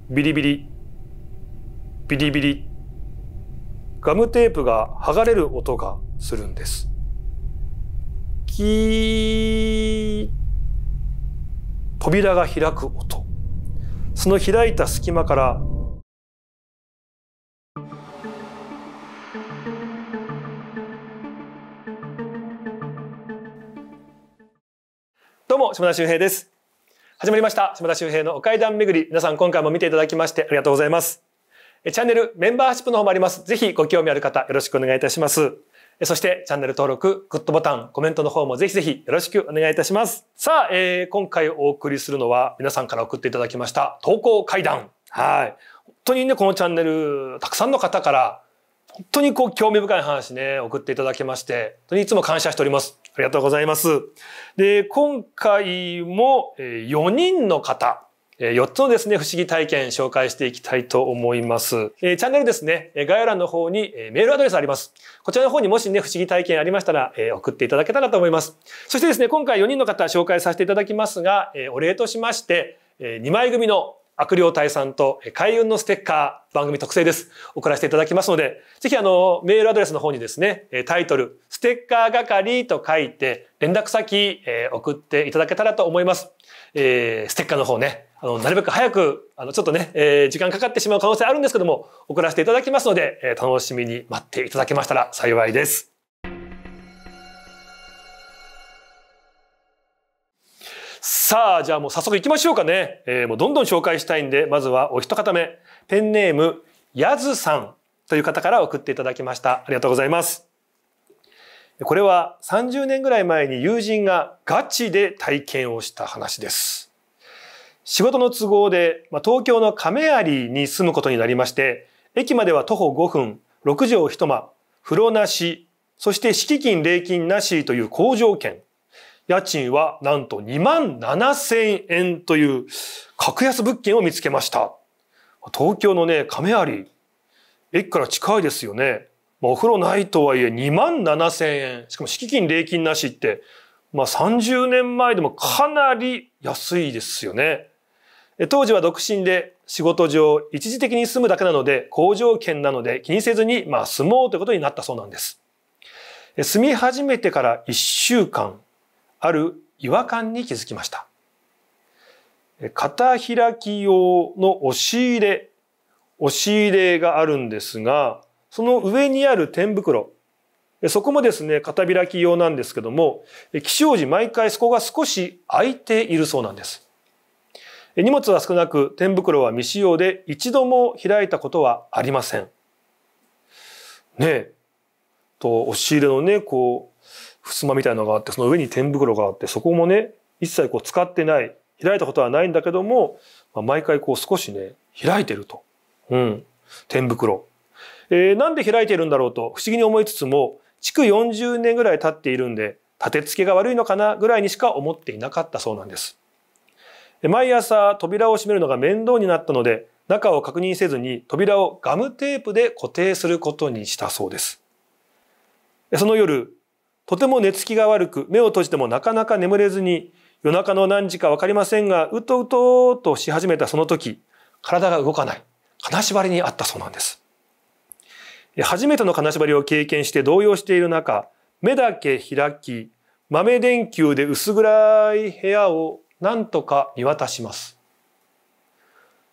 ビリビリ、ビリビリ、ガムテープが剥がれる音がするんです。キー、扉が開く音。その開いた隙間からどうも、島田秀平です。始まりました。島田秀平のお階段巡り。皆さん今回も見ていただきましてありがとうございます。チャンネルメンバーシップの方もあります。ぜひご興味ある方よろしくお願いいたします。そしてチャンネル登録、グッドボタン、コメントの方もぜひぜひよろしくお願いいたします。さあ、今回お送りするのは皆さんから送っていただきました投稿怪談。はい。本当にね、このチャンネル、たくさんの方から本当に興味深い話ね、送っていただきまして、本当にいつも感謝しております。ありがとうございます。で、今回も4人の方、4つのですね、不思議体験紹介していきたいと思います。チャンネルですね、概要欄の方にメールアドレスあります。こちらの方にもしね、不思議体験ありましたら送っていただけたらと思います。そしてですね、今回4人の方紹介させていただきますが、お礼としまして、2枚組の悪霊退散と開運のステッカー番組特製です。送らせていただきますので、ぜひメールアドレスの方にですね、タイトル、ステッカー係と書いて連絡先送っていただけたらと思います。ステッカーの方ね、なるべく早く、ちょっとね、時間かかってしまう可能性あるんですけども、送らせていただきますので、楽しみに待っていただけましたら幸いです。さあ、じゃあもう早速行きましょうかね。もうどんどん紹介したいんで、まずはお一方目、ペンネーム、やずさんという方から送っていただきました。ありがとうございます。これは30年ぐらい前に友人がガチで体験をした話です。仕事の都合で東京の亀有に住むことになりまして、駅までは徒歩5分、6畳一間、風呂なし、そして敷金礼金なしという好条件。家賃はなんと27,000円という格安物件を見つけました。東京のね、亀有、駅から近いですよね。お風呂ないとはいえ27,000円。しかも敷金礼金なしって、30年前でもかなり安いですよね。当時は独身で仕事上一時的に住むだけなので好条件なので気にせずに住もうということになったそうなんです。住み始めてから1週間、ある違和感に気づきました。片開き用の押し入れがあるんですが、その上にある天袋、そこもですね、片開き用なんですけども、起床時毎回そこが少し開いているそうなんです。荷物は少なく、天袋は未使用で一度も開いたことはありません。ねえ。押し入れのね、襖みたいなのがあって、その上に天袋があって、そこもね、一切使ってない、開いたことはないんだけども、毎回少しね、開いてると。天袋。なんで開いているんだろうと不思議に思いつつも、築40年ぐらい経っているんで、立て付けが悪いのかなぐらいにしか思っていなかったそうなんです。毎朝扉を閉めるのが面倒になったので、中を確認せずに扉をガムテープで固定することにしたそうです。その夜、とても寝つきが悪く、目を閉じてもなかなか眠れずに、夜中の何時かわかりませんが、うとうととし始めたその時、体が動かない、金縛りにあったそうなんです。初めての金縛りを経験して動揺している中、目だけ開き、豆電球で薄暗い部屋をなんとか見渡します。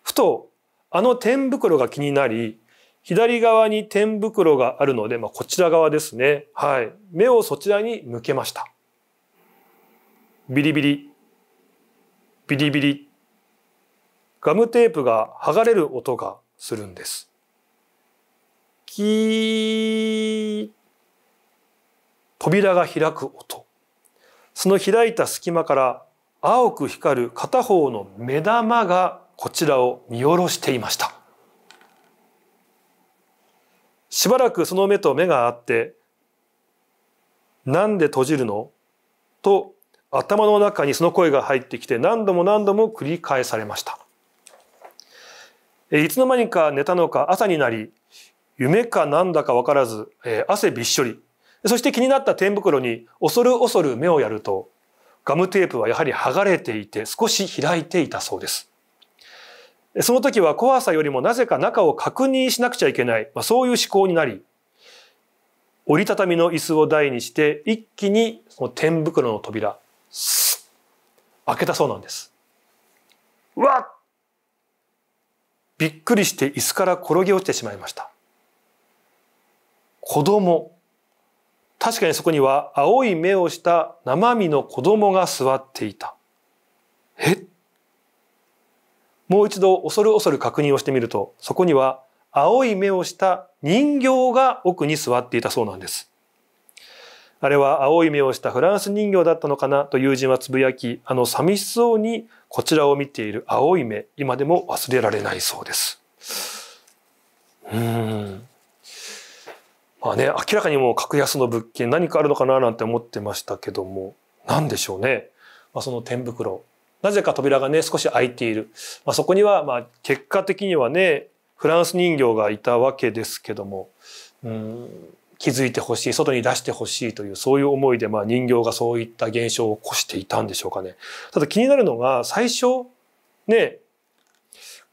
ふと、あの天袋が気になり、左側に天袋があるので、こちら側ですね。はい。目をそちらに向けました。ビリビリ、ビリビリ。ガムテープが剥がれる音がするんです。キー。扉が開く音。その開いた隙間から青く光る片方の目玉がこちらを見下ろしていました。しばらくその目と目が合って、なんで閉じるのと頭の中にその声が入ってきて何度も何度も繰り返されました。いつの間にか寝たのか朝になり、夢かなんだかわからず、汗びっしょり。そして気になった天袋に恐る恐る目をやると、ガムテープはやはり剥がれていて少し開いていたそうです。その時は怖さよりもなぜか中を確認しなくちゃいけない、そういう思考になり、折りたたみの椅子を台にして一気にその天袋の扉、開けたそうなんです。うわっ！びっくりして椅子から転げ落ちてしまいました。子供。確かにそこには青い目をした生身の子供が座っていた。もう一度恐る恐る確認をしてみると、そこには青い目をした人形が奥に座っていたそうなんです。あれは青い目をしたフランス人形だったのかなと友人はつぶやき、寂しそうにこちらを見ている青い目、今でも忘れられないそうです。明らかにもう格安の物件何かあるのかななんて思ってましたけども、何でしょうね。その天袋。なぜか扉がね、少し開いている。そこには結果的にはね、フランス人形がいたわけですけども、気づいてほしい、外に出してほしいという、そういう思いで人形がそういった現象を起こしていたんでしょうかね。ただ気になるのが、最初、ね、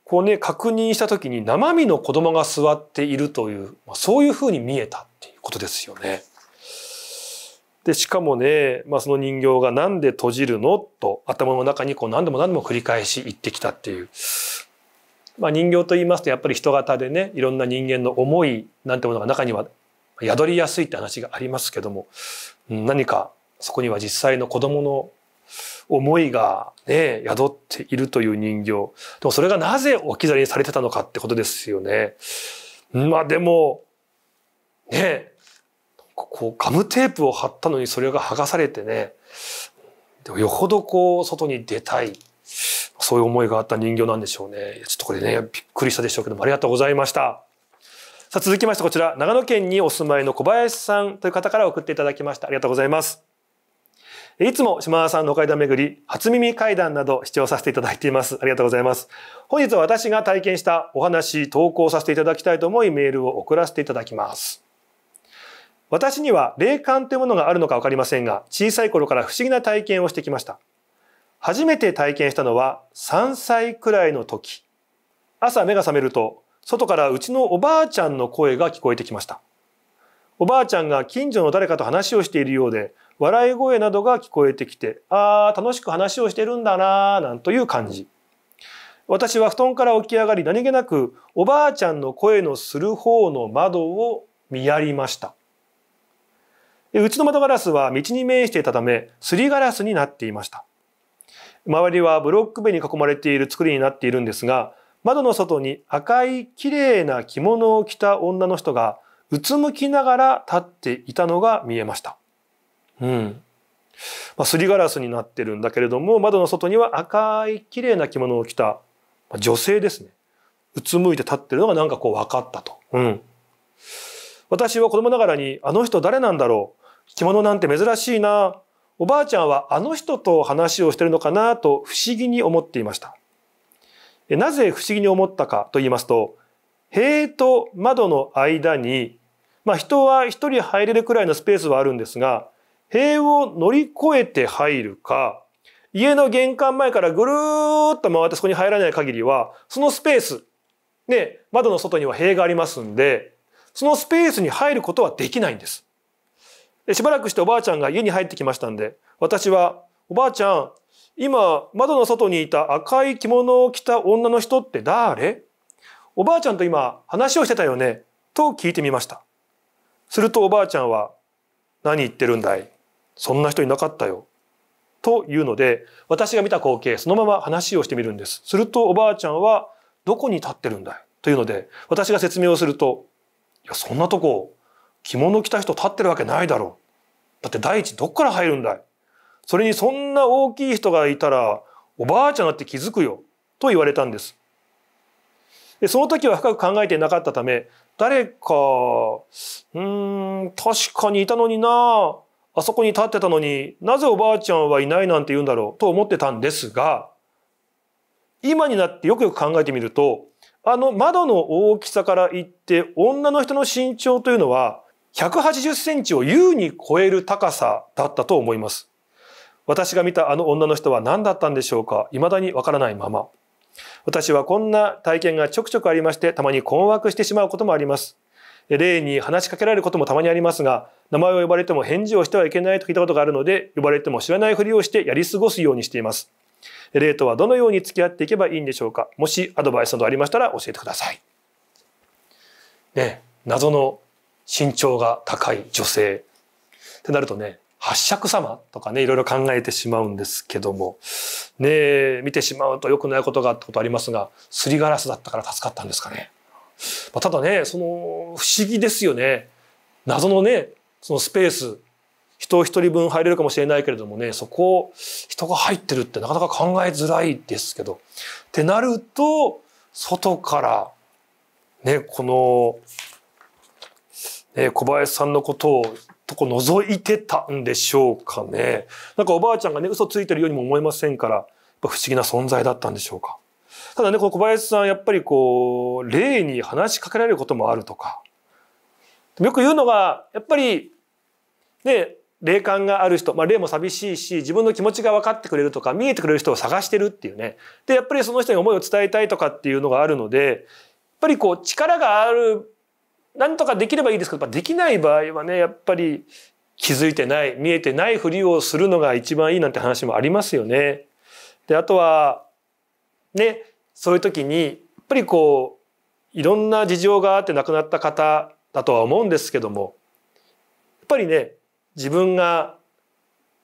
確認した時に生身の子供が座っているという、そういうふうに見えたっていうことですよね。で、しかもね、その人形がなんで閉じるのと頭の中に何度も何度も繰り返し言ってきたっていう。人形と言いますとやっぱり人型でね、いろんな人間の思いなんてものが中には宿りやすいって話がありますけども、何かそこには実際の子供の思いがね、宿っているという人形。でもそれがなぜ置き去りにされてたのかってことですよね。でも、ね、ガムテープを貼ったのにそれが剥がされてね、よほど外に出たい、そういう思いがあった人形なんでしょうね。ちょっとこれね、びっくりしたでしょうけども、ありがとうございました。さあ続きましてこちら、長野県にお住まいの小林さんという方から送っていただきました。ありがとうございます。いつも島田さんの怪談巡り、初耳怪談など視聴させていただいています。ありがとうございます。本日は私が体験したお話、投稿させていただきたいと思いメールを送らせていただきます。私には霊感というものがあるのかわかりませんが、小さい頃から不思議な体験をしてきました。初めて体験したのは3歳くらいの時。朝目が覚めると、外からうちのおばあちゃんの声が聞こえてきました。おばあちゃんが近所の誰かと話をしているようで、笑い声などが聞こえてきて、楽しく話をしてるんだなぁ、なんという感じ。私は布団から起き上がり何気なくおばあちゃんの声のする方の窓を見やりました。うちの窓ガラスは道に面していたため、すりガラスになっていました。周りはブロック塀に囲まれている作りになっているんですが、窓の外に赤い綺麗な着物を着た女の人がうつむきながら立っていたのが見えました。すりガラスになってるんだけれども、窓の外には赤い綺麗な着物を着た女性ですね。うつむいて立ってるのが分かったと。私は子供ながらに、あの人誰なんだろう。着物なんて珍しいな。おばあちゃんはあの人と話をしてるのかなと不思議に思っていました。なぜ不思議に思ったかと言いますと、塀と窓の間に、人は一人入れるくらいのスペースはあるんですが、塀を乗り越えて入るか、家の玄関前からぐるーっと回ってそこに入らない限りは、そのスペース、窓の外には塀がありますんで、そのスペースに入ることはできないんです。しばらくしておばあちゃんが家に入ってきましたんで、私は、おばあちゃん、今窓の外にいた赤い着物を着た女の人って誰？おばあちゃんと今話をしてたよねと聞いてみました。するとおばあちゃんは、何言ってるんだい？そんな人いなかったよ。というので、私が見た光景、そのまま話をしてみるんです。するとおばあちゃんは、どこに立ってるんだい？というので、私が説明をすると、いや、そんなとこ、着物着た人立ってるわけないだろう。だって第一どっから入るんだい？それにそんな大きい人がいたら、おばあちゃんだって気づくよ。と言われたんです。でその時は深く考えていなかったため、誰か、確かにいたのにな、あそこに立ってたのになぜおばあちゃんはいないなんて言うんだろうと思ってたんですが、今になってよくよく考えてみると、あの窓の大きさから言って女の人の身長というのは180センチを優に超える高さだったと思います。私が見たあの女の人は何だったんでしょうか、未だにわからないまま。私はこんな体験がちょくちょくありまして、たまに困惑してしまうこともあります。霊に話しかけられることもたまにありますが、名前を呼ばれても返事をしてはいけないと聞いたことがあるので、呼ばれても知らないふりをしてやり過ごすようにしています。霊とはどのように付き合っていけばいいんでしょうか。もしアドバイスなどありましたら教えてください。ね、謎の身長が高い女性ってなるとね、八尺様とかね、いろいろ考えてしまうんですけども、ね、見てしまうと良くないことがあったことありますが、すりガラスだったから助かったんですかね。ただね、不思議ですよね。謎のね、そのスペース、人一人分入れるかもしれないけれどもね、そこを人が入ってるってなかなか考えづらいですけど。ってなると、外からね、小林さんのことを覗いてたんでしょうかね。なんかおばあちゃんがね、嘘ついてるようにも思えませんから、不思議な存在だったんでしょうか。ただね、この小林さん、やっぱり霊に話しかけられることもあるとか。よく言うのが、やっぱり、ね、霊感がある人、霊も寂しいし、自分の気持ちが分かってくれるとか、見えてくれる人を探してるっていうね。で、やっぱりその人に思いを伝えたいとかっていうのがあるので、やっぱり力がある、なんとかできればいいですけど、できない場合はね、やっぱり気づいてない、見えてないふりをするのが一番いいなんて話もありますよね。で、あとは、ね、そういう時に、やっぱりいろんな事情があって亡くなった方だとは思うんですけども、やっぱりね、自分が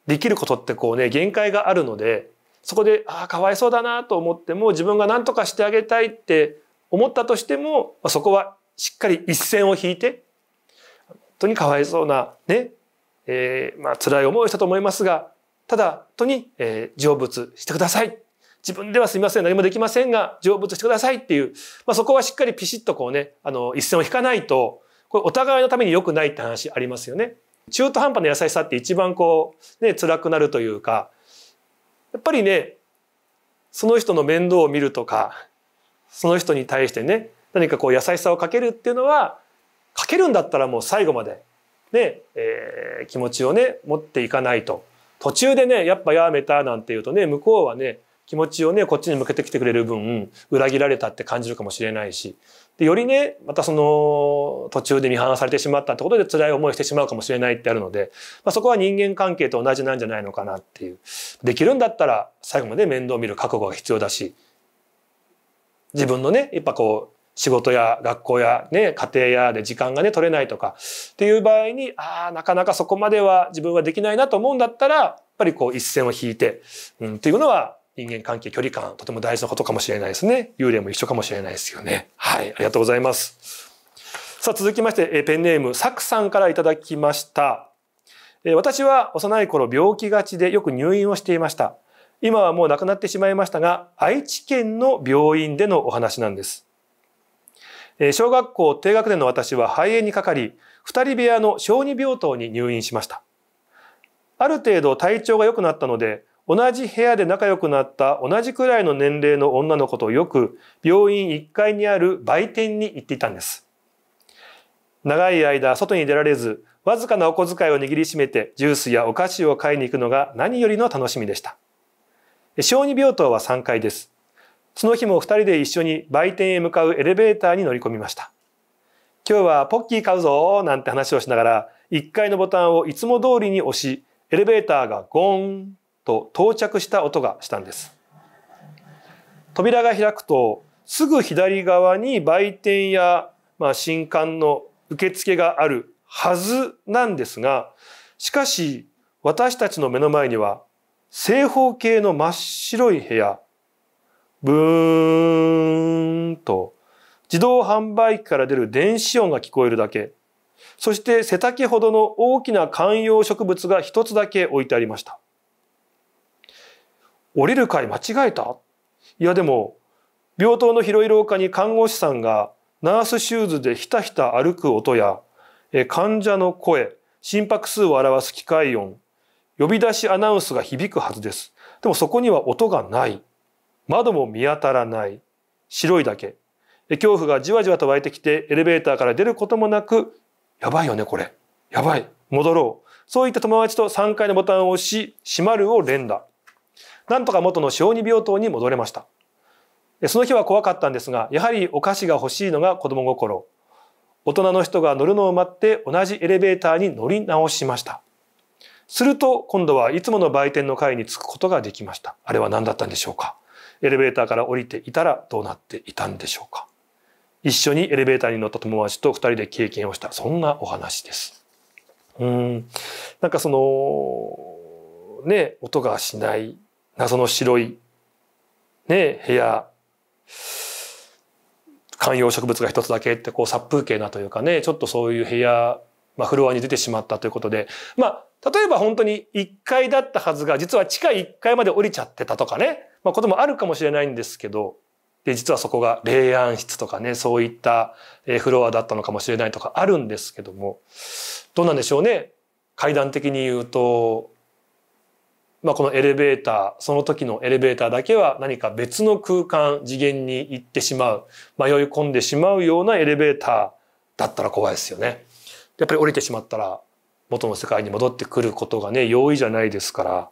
できることって限界があるので、そこで、かわいそうだなと思っても、自分が何とかしてあげたいって思ったとしても、そこはしっかり一線を引いて、本当にかわいそうなね、辛い思いをしたと思いますが、ただ本当に、成仏してください。自分ではすみません、何もできませんが、成仏してくださいっていう、そこはしっかりピシッと一線を引かないと、これお互いのために良くないって話ありますよね。中途半端な優しさって一番辛くなるというか、やっぱりね、その人の面倒を見るとか、その人に対してね、何か優しさをかけるっていうのは、かけるんだったらもう最後までね、気持ちをね、持っていかないと。途中でね、やっぱやめたなんていうとね、向こうはね、気持ちをね、こっちに向けてきてくれる分、裏切られたって感じるかもしれないし、でよりね、また途中で見放されてしまったってことで辛い思いをしてしまうかもしれないってあるので、そこは人間関係と同じなんじゃないのかなっていう。できるんだったら最後まで面倒を見る覚悟が必要だし、自分のね、やっぱ仕事や学校やね、家庭やで時間がね、取れないとかっていう場合に、なかなかそこまでは自分はできないなと思うんだったら、やっぱり一線を引いて、っていうのは人間関係、距離感、とても大事なことかもしれないですね。幽霊も一緒かもしれないですよね。はい、ありがとうございます。さあ、続きまして、ペンネーム、サクさんからいただきました。私は幼い頃病気がちでよく入院をしていました。今はもう亡くなってしまいましたが、愛知県の病院でのお話なんです。小学校低学年の私は肺炎にかかり、2人部屋の小児病棟に入院しました。ある程度体調が良くなったので、同じ部屋で仲良くなった同じくらいの年齢の女の子とよく病院1階にある売店に行っていたんです。長い間外に出られず、わずかなお小遣いを握りしめてジュースやお菓子を買いに行くのが何よりの楽しみでした。小児病棟は3階です。その日も2人で一緒に売店へ向かうエレベーターに乗り込みました。今日はポッキー買うぞなんて話をしながら1階のボタンをいつも通りに押し、エレベーターがゴーンと到着した音がしたんです。扉が開くとすぐ左側に売店や新刊の受付があるはずなんですが、しかし私たちの目の前には正方形の真っ白い部屋、ブーンと自動販売機から出る電子音が聞こえるだけ、そして背丈ほどの大きな観葉植物が一つだけ置いてありました。降りる階間違えた？いやでも、病棟の広い廊下に看護師さんがナースシューズでひたひた歩く音や、患者の声、心拍数を表す機械音、呼び出しアナウンスが響くはずです。でもそこには音がない。窓も見当たらない。白いだけ。恐怖がじわじわと湧いてきてエレベーターから出ることもなく、やばいよねこれ。やばい。戻ろう。そういった友達と3階のボタンを押し、閉まるを連打。なんとか元の小児病棟に戻れました。その日は怖かったんですが、やはりお菓子が欲しいのが子供心。大人の人が乗るのを待って同じエレベーターに乗り直しました。すると今度はいつもの売店の階に着くことができました。あれは何だったんでしょうか。エレベーターから降りていたらどうなっていたんでしょうか。一緒にエレベーターに乗った友達と2人で経験をした、そんなお話です。なんかそのね、音がしない謎の白いね部屋、観葉植物が一つだけってこう殺風景なというかね、ちょっとそういう部屋、フロアに出てしまったということで、例えば本当に1階だったはずが実は地下1階まで降りちゃってたとかね、こともあるかもしれないんですけど、で実はそこが霊安室とかね、そういったフロアだったのかもしれないとかあるんですけども、どうなんでしょうね。階段的に言うと、このエレベーター、その時のエレベーターだけは何か別の空間、次元に行ってしまう、迷い込んでしまうようなエレベーターだったら怖いですよね。やっぱり降りてしまったら元の世界に戻ってくることがね、容易じゃないですから。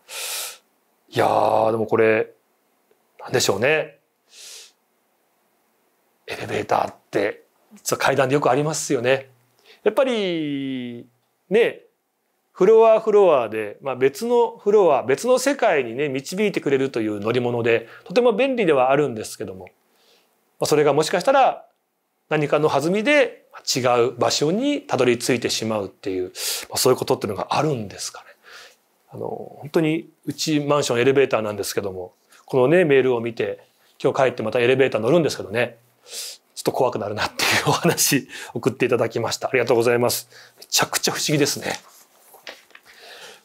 いやー、でもこれ、なんでしょうね。エレベーターって、実は階段でよくありますよね。やっぱり、ね、フロアで、別のフロア、別の世界にね、導いてくれるという乗り物で、とても便利ではあるんですけども、それがもしかしたら何かの弾みで違う場所にたどり着いてしまうっていう、そういうことっていうのがあるんですかね。本当にうちマンションエレベーターなんですけども、このね、メールを見て、今日帰ってまたエレベーター乗るんですけどね、ちょっと怖くなるなっていうお話送っていただきました。ありがとうございます。めちゃくちゃ不思議ですね。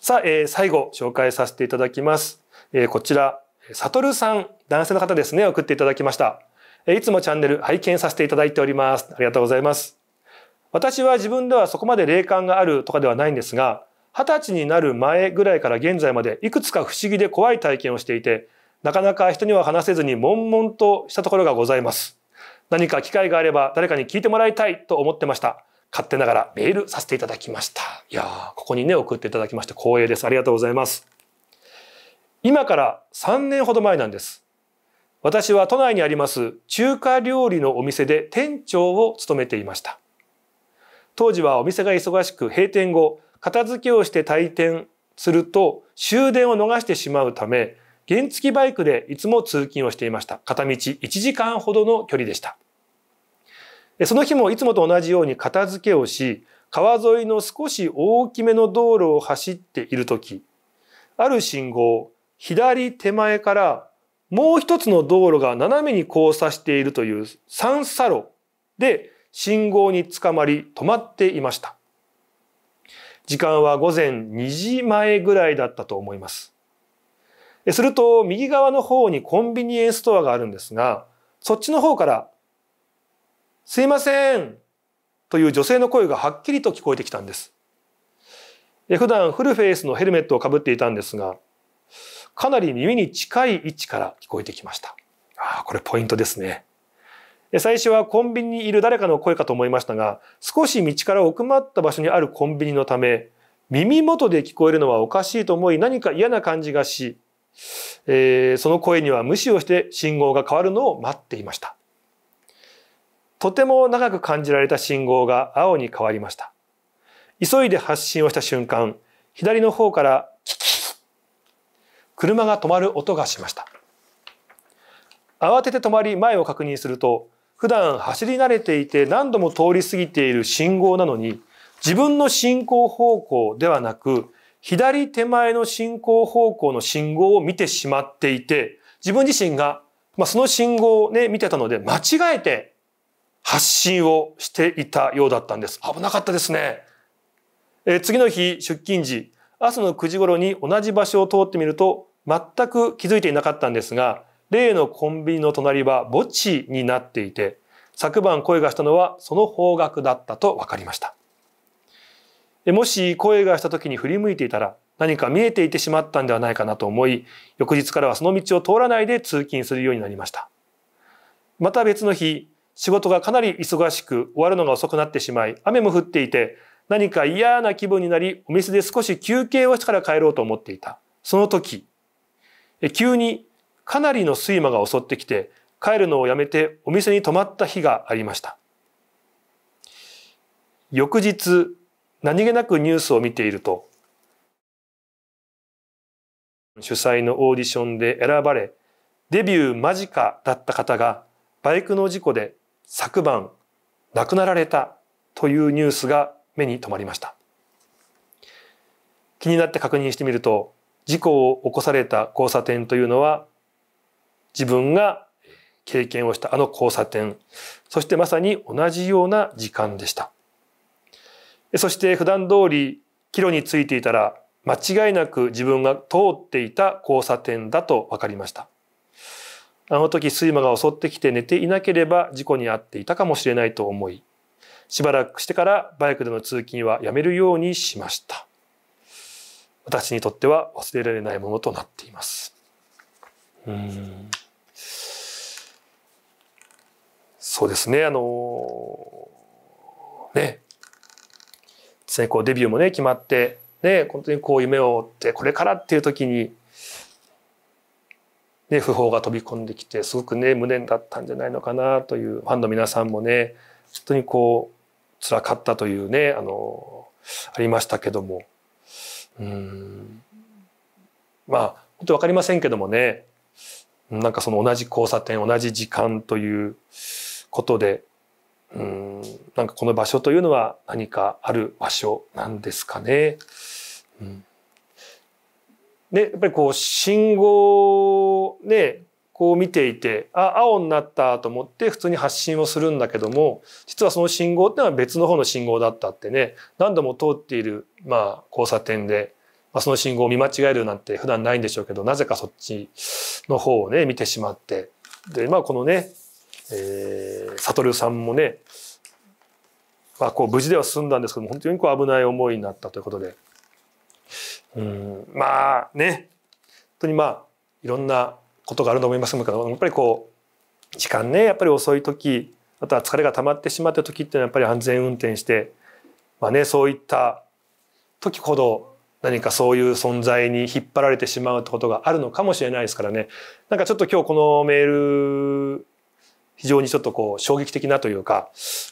さあ、最後紹介させていただきます。こちら、サトルさん、男性の方ですね、送っていただきました。いつもチャンネル拝見させていただいております。ありがとうございます。私は自分ではそこまで霊感があるとかではないんですが、20歳になる前ぐらいから現在までいくつか不思議で怖い体験をしていて、なかなか人には話せずに悶々としたところがございます。何か機会があれば誰かに聞いてもらいたいと思ってました。勝手ながらメールさせていただきました。いやー、ここにね、送っていただきまして光栄です。ありがとうございます。今から3年ほど前なんです。私は都内にあります中華料理のお店で店長を務めていました。当時はお店が忙しく閉店後、片付けをして退店すると終電を逃してしまうため、原付バイクでいつも通勤をしていました。片道1時間ほどの距離でした。その日もいつもと同じように片付けをし、川沿いの少し大きめの道路を走っているとき、ある信号、左手前からもう一つの道路が斜めに交差しているという三差路で信号に捕まり止まっていました。時間は午前2時前ぐらいだったと思います。すると右側の方にコンビニエンスストアがあるんですが、そっちの方からすいませんという女性の声がはっきりと聞こえてきたんです。普段フルフェイスのヘルメットをかぶっていたんですが、かなり耳に近い位置から聞こえてきました。これポイントですね。最初はコンビニにいる誰かの声かと思いましたが、少し道から奥まった場所にあるコンビニのため、耳元で聞こえるのはおかしいと思い、何か嫌な感じがし、その声には無視をして信号が変わるのを待っていました。とても長く感じられた信号が青に変わりました。急いで発進をした瞬間、左の方からキキッ、車が止まる音がしました。慌てて止まり前を確認すると、普段走り慣れていて何度も通り過ぎている信号なのに、自分の進行方向ではなく、左手前の進行方向の信号を見てしまっていて、自分自身が、その信号をね、見てたので間違えて発進をしていたようだったんです。危なかったですね。次の日出勤時、朝の9時頃に同じ場所を通ってみると全く気づいていなかったんですが、例のコンビニの隣は墓地になっていて、昨晩声がしたのはその方角だったと分かりました。もし声がした時に振り向いていたら何か見えていてしまったんではないかなと思い、翌日からはその道を通らないで通勤するようになりました。また別の日、仕事がかなり忙しく終わるのが遅くなってしまい、雨も降っていて何か嫌な気分になり、お店で少し休憩をしてから帰ろうと思っていた。その時、急にかなりの睡魔が襲ってきて、帰るのをやめてお店に泊まった日がありました。翌日、何気なくニュースを見ていると、主催のオーディションで選ばれ、デビュー間近だった方がバイクの事故で昨晩亡くなられたというニュースが目に留まりました。気になって確認してみると、事故を起こされた交差点というのは、自分が経験をしたあの交差点、そしてまさに同じような時間でした。そして普段通り帰路についていたら、間違いなく自分が通っていた交差点だと分かりました。あの時睡魔が襲ってきて寝ていなければ事故に遭っていたかもしれないと思い、しばらくしてからバイクでの通勤はやめるようにしました。私にとっては忘れられないものとなっています。そうですね。こうデビューもね決まってね、本当にこう夢を追ってこれからっていう時にね、訃報が飛び込んできてすごくね無念だったんじゃないのかなというファンの皆さんもね本当にこう辛かったというねありましたけども、まあ本当わかりませんけどもね、なんかその同じ交差点同じ時間ということで、なんかこの場所というのは何かある場所なんですかね。でやっぱりこう信号をねこう見ていて青になったと思って普通に発進をするんだけども、実はその信号ってのは別の方の信号だったってね、何度も通っている交差点で、その信号を見間違えるなんて普段ないんでしょうけど、なぜかそっちの方をね見てしまって、でこのね悟さんもね、こう無事では済んだんですけども、本当にこう危ない思いになったということで、本当にいろんなことがあると思いますけど、やっぱりこう時間ねやっぱり遅い時、あとは疲れが溜まってしまった時っていうのはやっぱり安全運転して、そういった時ほど何かそういう存在に引っ張られてしまうってことがあるのかもしれないですからね。なんかちょっと今日このメール非常にちょっとこう衝撃的なというか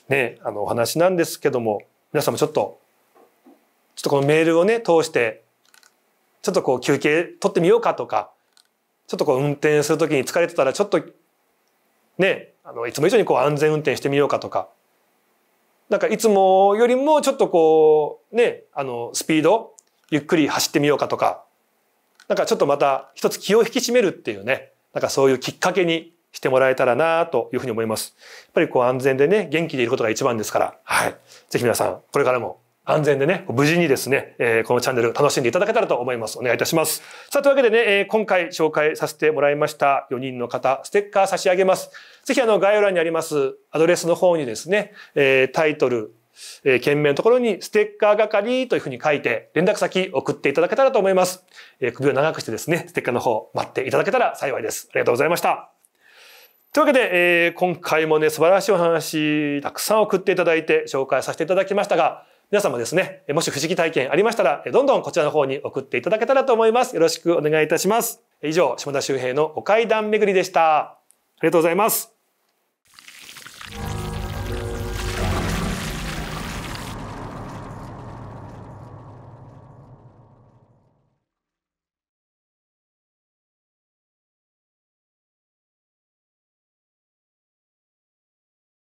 ねお話なんですけども、皆さんもちょっとこのメールをね通してちょっとこう休憩取ってみようかとか、ちょっとこう運転する時に疲れてたらちょっとねいつも以上にこう安全運転してみようかとか、なんかいつもよりもちょっとこうねスピードゆっくり走ってみようかとか、なんかちょっとまた一つ気を引き締めるっていうね、なんかそういうきっかけにしてもらえたらなというふうに思います。やっぱりこう安全でね元気でいることが一番ですから、ぜひ皆さんこれからも安全でね無事にですね、このチャンネル楽しんでいただけたらと思います。お願いいたします。さあというわけでね、今回紹介させてもらいました4人の方ステッカー差し上げます。ぜひ概要欄にありますアドレスの方にですね、タイトル件名のところにステッカー係というふうに書いて連絡先送っていただけたらと思います。首を長くしてですねステッカーの方待っていただけたら幸いです。ありがとうございました。というわけで、今回もね素晴らしいお話たくさん送っていただいて紹介させていただきましたが、皆様ですねもし不思議体験ありましたらどんどんこちらの方に送っていただけたらと思います。よろしくお願いいたします。以上、下田修平のお階段巡りでした。ありがとうございます。